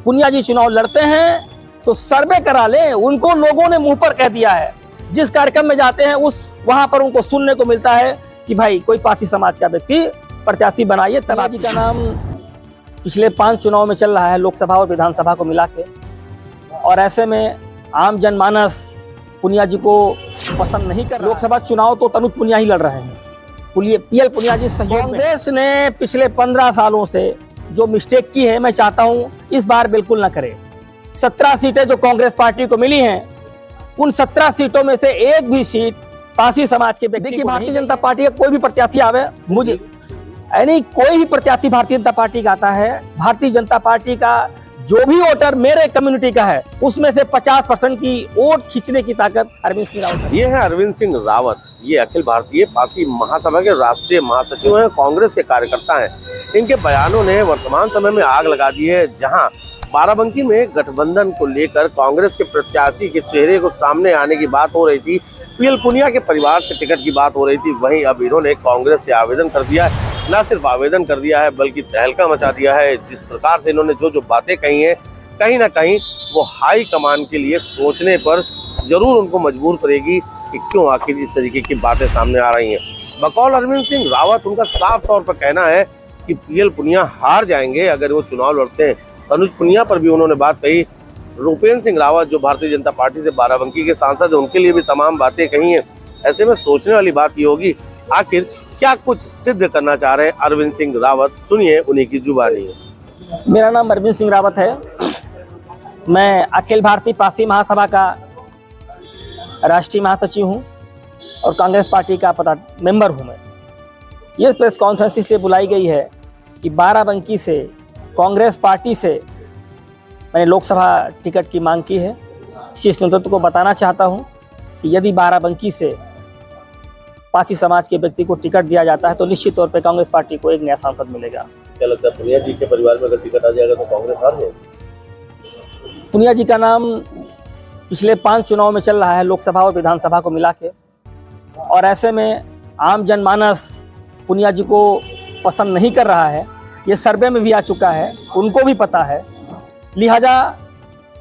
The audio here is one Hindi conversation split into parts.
पुनिया जी चुनाव लड़ते हैं तो सर्वे करा ले। उनको लोगों ने मुंह पर कह दिया है, जिस कार्यक्रम में जाते हैं वहां पर उनको सुनने को मिलता है कि भाई कोई पासी समाज का व्यक्ति प्रत्याशी बनाइए। पुनिया जी का नाम पिछले 5 चुनाव में चल रहा है, लोकसभा और विधानसभा को मिला के, और ऐसे में आम जनमानस पुनिया जी को पसंद नहीं कर रहा। लोकसभा चुनाव तो तनुज पुनिया ही लड़ रहे हैं, पीएल पुनिया जी सहयोग। कांग्रेस ने पिछले 15 सालों से जो मिस्टेक की है, मैं चाहता हूं इस बार बिल्कुल न करे। 17 सीटें जो कांग्रेस पार्टी को मिली हैं, उन 17 सीटों में से एक भी सीट पासी समाज के व्यक्ति। देखिए, भारतीय जनता पार्टी का कोई भी प्रत्याशी आवे, मुझे यानी कोई भी प्रत्याशी भारतीय जनता पार्टी का आता है, भारतीय जनता पार्टी का जो भी वोटर मेरे कम्युनिटी का है, उसमें से 50% की वोट खींचने की ताकत अरविंद सिंह रावत। ये है अरविंद सिंह रावत, ये अखिल भारतीय पासी महासभा के राष्ट्रीय महासचिव हैं, कांग्रेस के कार्यकर्ता हैं। इनके बयानों ने वर्तमान समय में आग लगा दी है। जहां बाराबंकी में गठबंधन को लेकर कांग्रेस के प्रत्याशी के चेहरे को सामने आने की बात हो रही थी, पीएल पुनिया के परिवार से टिकट की बात हो रही थी, वहीं अब इन्होंने कांग्रेस से आवेदन कर दिया है। न सिर्फ आवेदन कर दिया है बल्कि तहलका मचा दिया है। जिस प्रकार से इन्होंने जो बातें कही हैं, कहीं ना कहीं वो हाई कमान के लिए सोचने पर जरूर उनको मजबूर करेगी कि क्यों आखिर इस तरीके की बातें सामने आ रही हैं। बकौल अरविंद सिंह रावत, उनका साफ तौर पर कहना है कि पीएल पुनिया हार जाएंगे अगर वो चुनाव लड़ते हैं। तनुज पुनिया पर भी उन्होंने बात कही। रूपेंद्र सिंह रावत जो भारतीय जनता पार्टी से बाराबंकी के सांसद है, उनके लिए भी तमाम बातें कही हैं। ऐसे में सोचने वाली बात ये होगी आखिर क्या कुछ सिद्ध करना चाह रहे हैं अरविंद सिंह रावत। सुनिए उन्हीं की जुबानी। मेरा नाम अरविंद सिंह रावत है, मैं अखिल भारतीय पासी महासभा का राष्ट्रीय महासचिव हूं और कांग्रेस पार्टी का मेंबर हूं। मैं ये प्रेस कॉन्फ्रेंस इसलिए बुलाई गई है कि बाराबंकी से कांग्रेस पार्टी से मैंने लोकसभा टिकट की मांग की है। शीर्ष नेतृत्व को बताना चाहता हूं कि यदि बाराबंकी से पासी समाज के व्यक्ति को टिकट दिया जाता है तो निश्चित तौर पर कांग्रेस पार्टी को एक नया सांसद मिलेगा। क्या लगता है पुनिया जी के परिवार में अगर टिकट आ जाएगा तो कांग्रेस हार जाएगी? पुनिया जी का नाम पिछले 5 चुनाव में चल रहा है, लोकसभा और विधानसभा को मिला के, और ऐसे में आम जनमानस पुनिया जी को पसंद नहीं कर रहा है। ये सर्वे में भी आ चुका है, उनको भी पता है। लिहाजा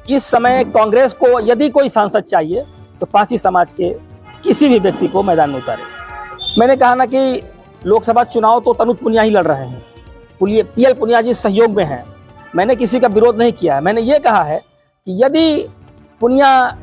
इस समय कांग्रेस को यदि कोई सांसद चाहिए तो पासी समाज के किसी भी व्यक्ति को मैदान में उतारे। मैंने कहा ना कि लोकसभा चुनाव तो तनुज पुनिया ही लड़ रहे हैं, पीएल पुनिया जी सहयोग में हैं। मैंने किसी का विरोध नहीं किया है। मैंने ये कहा है कि यदि पुनिया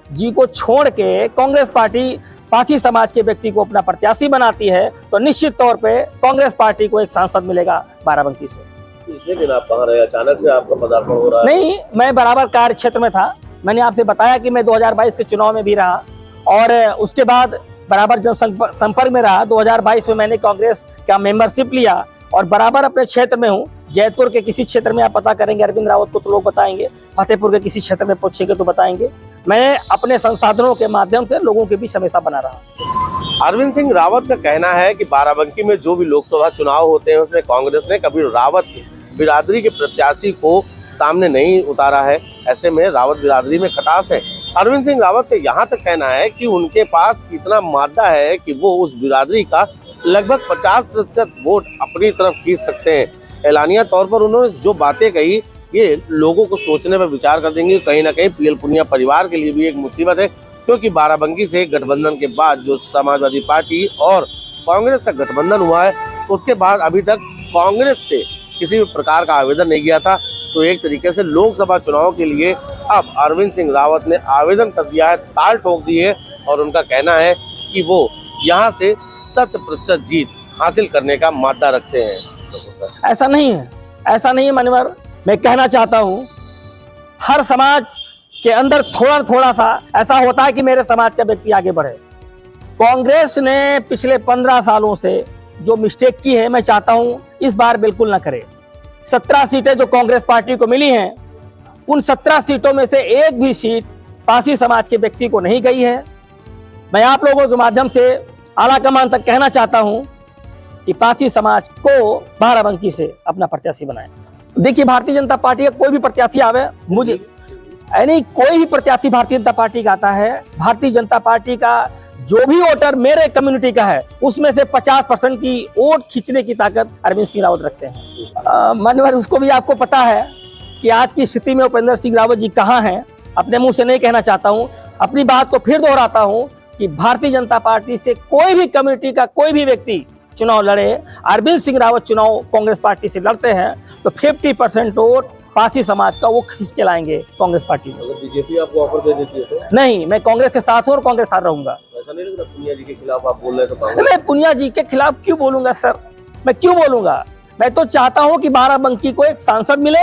जी को छोड़ के कांग्रेस पार्टी पासी समाज के व्यक्ति को अपना प्रत्याशी बनाती है तो निश्चित तौर पे कांग्रेस पार्टी को एक सांसद मिलेगा बाराबंकी से। पिछले दिन आप कहाँ रहे? अचानक से आपका पदार्पण हो रहा है? नहीं, मैं बराबर कार्य क्षेत्र में था। मैंने आपसे बताया कि मैं 2022 के चुनाव में भी रहा और उसके बाद बराबर जनसंपर्क में रहा। 2022 में मैंने कांग्रेस का मेंबरशिप लिया और बराबर अपने क्षेत्र में हूँ। जयपुर के किसी क्षेत्र में आप पता करेंगे अरविंद रावत को तो लोग बताएंगे, फतेहपुर के किसी क्षेत्र में पूछेंगे तो बताएंगे। मैं अपने संसाधनों के माध्यम से लोगों के बीच हमेशा बना रहा। अरविंद सिंह रावत का कहना है कि बाराबंकी में जो भी लोकसभा चुनाव होते हैं उसमें कांग्रेस ने कभी रावत बिरादरी के प्रत्याशी को सामने नहीं उतारा है। ऐसे में रावत बिरादरी में खटास है। अरविंद सिंह रावत का यहाँ तक कहना है कि उनके पास इतना मादा है कि वो उस बिरादरी का लगभग 50% वोट अपनी तरफ खींच सकते हैं। ऐलानिया तौर पर उन्होंने जो बातें कही ये लोगों को सोचने पर विचार कर देंगे। कहीं ना कहीं पीएल पुनिया परिवार के लिए भी एक मुसीबत है, क्योंकि बाराबंकी से गठबंधन के बाद जो समाजवादी पार्टी और कांग्रेस का गठबंधन हुआ है, उसके बाद अभी तक कांग्रेस से किसी भी प्रकार का आवेदन नहीं किया था। तो एक तरीके से लोकसभा चुनाव के लिए अब अरविंद सिंह रावत ने आवेदन कर दिया है, ताल ठोक दी है और उनका कहना है कि वो यहाँ से 100% जीत हासिल करने का मादा रखते हैं। ऐसा नहीं है, ऐसा नहीं है मान्यवर। मैं कहना चाहता हूँ हर समाज के अंदर थोड़ा थोड़ा सा ऐसा होता है कि मेरे समाज का व्यक्ति आगे बढ़े। कांग्रेस ने पिछले 15 सालों से जो मिस्टेक की है, मैं चाहता हूं इस बार बिल्कुल न करे। 17 सीटें जो कांग्रेस पार्टी को मिली हैं, उन 17 सीटों में से एक भी सीट पासी समाज के व्यक्ति को नहीं गई है। मैं आप लोगों के माध्यम से आला कमान तक कहना चाहता हूं कि पासी समाज को बाराबंकी से अपना प्रत्याशी बनाए। देखिए, भारतीय जनता पार्टी का कोई भी प्रत्याशी आवे, मुझे यानी कोई भी प्रत्याशी भारतीय जनता पार्टी का आता है, भारतीय जनता पार्टी का जो भी वोटर मेरे कम्युनिटी का है, उसमें से 50% की वोट खींचने की ताकत अरविंद सिंह रावत रखते हैं। मान्यवर, उसको भी आपको पता है कि आज की स्थिति में उपेंद्र सिंह रावत जी कहाँ हैं, अपने मुंह से नहीं कहना चाहता हूं। अपनी बात को फिर दोहराता हूं कि भारतीय जनता पार्टी से कोई भी कम्युनिटी का कोई भी व्यक्ति चुनाव लड़े, अरविंद सिंह रावत चुनाव कांग्रेस पार्टी से लड़ते हैं तो 50% वोट पासी समाज का वो खींच के लाएंगे कांग्रेस पार्टी में। अगर बीजेपी आपको ऑफर दे देती है तो नहीं, मैं कांग्रेस के साथ हूँ और कांग्रेस साथ रहूंगा। ऐसा नहीं लग रहा पुनिया जी के खिलाफ आप बोल रहे हैं तो कांग्रेस मैं पुनिया जी के खिलाफ क्यों बोलूंगा सर, मैं क्यों बोलूंगा? मैं तो चाहता हूं कि बाराबंकी को एक सांसद मिले,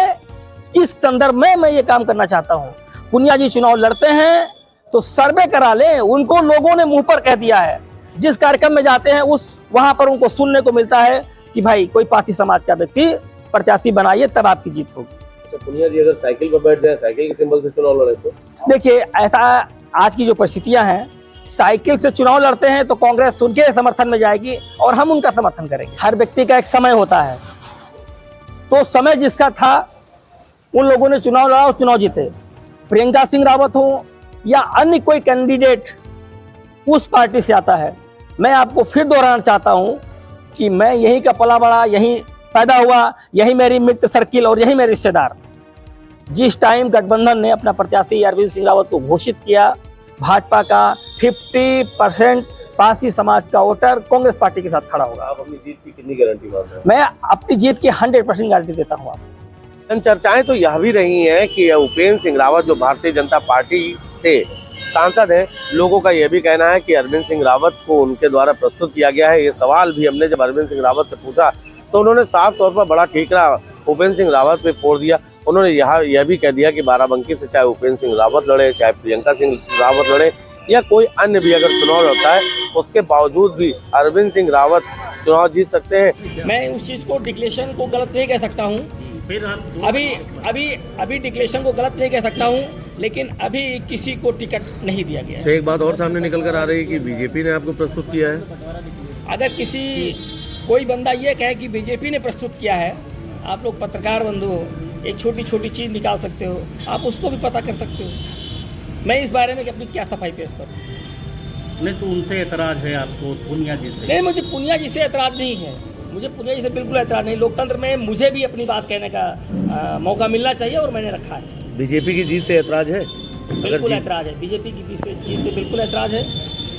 इस संदर्भ में मैं ये काम करना चाहता हूं। पुनिया जी चुनाव लड़ते हैं तो सर्वे करा लें, उनको लोगों ने मुंह पर कह दिया है। जिस कार्यक्रम में जाते हैं उस वहां पर उनको सुनने को मिलता है कि भाई कोई पासी समाज का व्यक्ति प्रत्याशी बनाइए तब आपकी जीत होगी। अच्छा, पुनिया जी अगर साइकिल पर बैठ जाए, साइकिल के सिंबल से चुनाव लड़े तो? देखिए, ऐसा आज की जो परिस्थितियां हैं, साइकिल से चुनाव लड़ते हैं तो कांग्रेस उनके समर्थन में जाएगी और हम उनका समर्थन करेंगे। हर व्यक्ति का एक समय होता है, तो समय जिसका था उन लोगों ने चुनाव लड़ा और चुनाव जीते। प्रियंका सिंह रावत हो या अन्य कोई कैंडिडेट उस पार्टी से आता है, मैं आपको फिर दोहराना चाहता हूं कि मैं यहीं का पला बड़ा, यहीं पैदा हुआ, यही मेरी मित्र सर्किल और यही मेरे रिश्तेदार। जिस टाइम गठबंधन ने अपना प्रत्याशी अरविंद सिंह रावत को घोषित किया, भाजपा का 50% पासी समाज का वोटर कांग्रेस पार्टी के साथ खड़ा होगा। आप अपनी जीत की कितनी गारंटी मान रहे हैं? मैं अपनी जीत की 100% गारंटी देता हूँ आपको। चर्चाएं तो यह भी रही हैं कि उपेंद्र सिंह रावत जो भारतीय जनता पार्टी से सांसद है, लोगों का यह भी कहना है कि अरविंद सिंह रावत को उनके द्वारा प्रस्तुत किया गया है। ये सवाल भी हमने जब अरविंद सिंह रावत से पूछा तो उन्होंने साफ तौर पर बड़ा ठीकरा उपेंद्र सिंह रावत पे फोड़ दिया। उन्होंने यह भी कह दिया कि बाराबंकी से चाहे उपेंद्र सिंह रावत लड़े, चाहे प्रियंका सिंह रावत लड़े या कोई अन्य भी अगर चुनाव लड़ता है, उसके बावजूद भी अरविंद सिंह रावत चुनाव जीत सकते हैं। मैं उस चीज को डिक्लेरेशन को गलत नहीं कह सकता हूँ, अभी डिक्लेरेशन को गलत नहीं कह सकता हूँ, लेकिन अभी किसी को टिकट नहीं दिया गया है। तो एक बात और सामने निकल कर आ रही है कि बीजेपी ने आपको प्रस्तुत किया है। अगर कोई बंदा ये कहे कि बीजेपी ने प्रस्तुत किया है, आप लोग पत्रकार बंधु हो, एक छोटी छोटी चीज निकाल सकते हो, आप उसको भी पता कर सकते हो। मैं इस बारे में अपनी क्या सफाई पेश करूँ? नहीं तो उनसे एतराज है आपको, पुनिया जी से? नहीं, मुझे पुनिया जी से एतराज नहीं है, मुझे पुनिया जी से बिल्कुल एतराज नहीं। लोकतंत्र में मुझे भी अपनी बात कहने का मौका मिलना चाहिए और मैंने रखा है। बीजेपी की जीत से एतराज है? बिल्कुल एतराज है, बीजेपी की जीत से बिल्कुल एतराज है,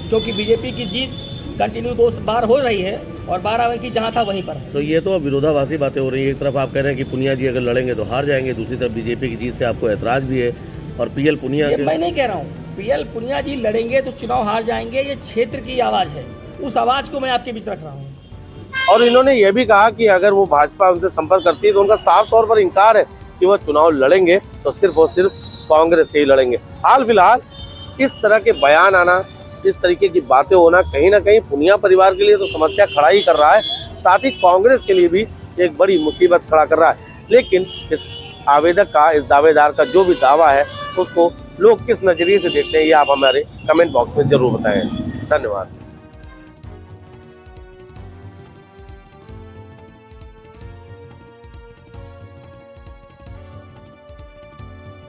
क्योंकि बीजेपी की जीत कंटिन्यू 2 बार हो रही है और बाराबंकी जहां था वहीं पर है। तो ये तो विरोधाभासी बातें हो रही है। एक तरफ आप कह रहे हैं कि पुनिया जी अगर लड़ेंगे तो हार जाएंगे, दूसरी तरफ बीजेपी की जीत से आपको एतराज भी है और पीएल पुनिया मैं नहीं कह रहा हूँ पीएल पुनिया जी लड़ेंगे तो चुनाव हार जाएंगे, ये क्षेत्र की आवाज है, उस आवाज को मैं आपके बीच रख रहा हूँ। और इन्होंने ये भी कहा कि अगर वो भाजपा उनसे संपर्क करती है तो उनका साफ तौर पर इनकार है कि वो चुनाव लड़ेंगे तो सिर्फ और सिर्फ कांग्रेस से ही लड़ेंगे। हाल फिलहाल इस तरह के बयान आना, इस तरीके की बातें होना कहीं ना कहीं पुनिया परिवार के लिए तो समस्या खड़ा ही कर रहा है, साथ ही कांग्रेस के लिए भी एक बड़ी मुसीबत खड़ा कर रहा है। लेकिन इस आवेदक का, इस दावेदार का जो भी दावा है उसको लोग किस नजरिए से देखते हैं, ये आप हमारे कमेंट बॉक्स में जरूर बताएं। धन्यवाद।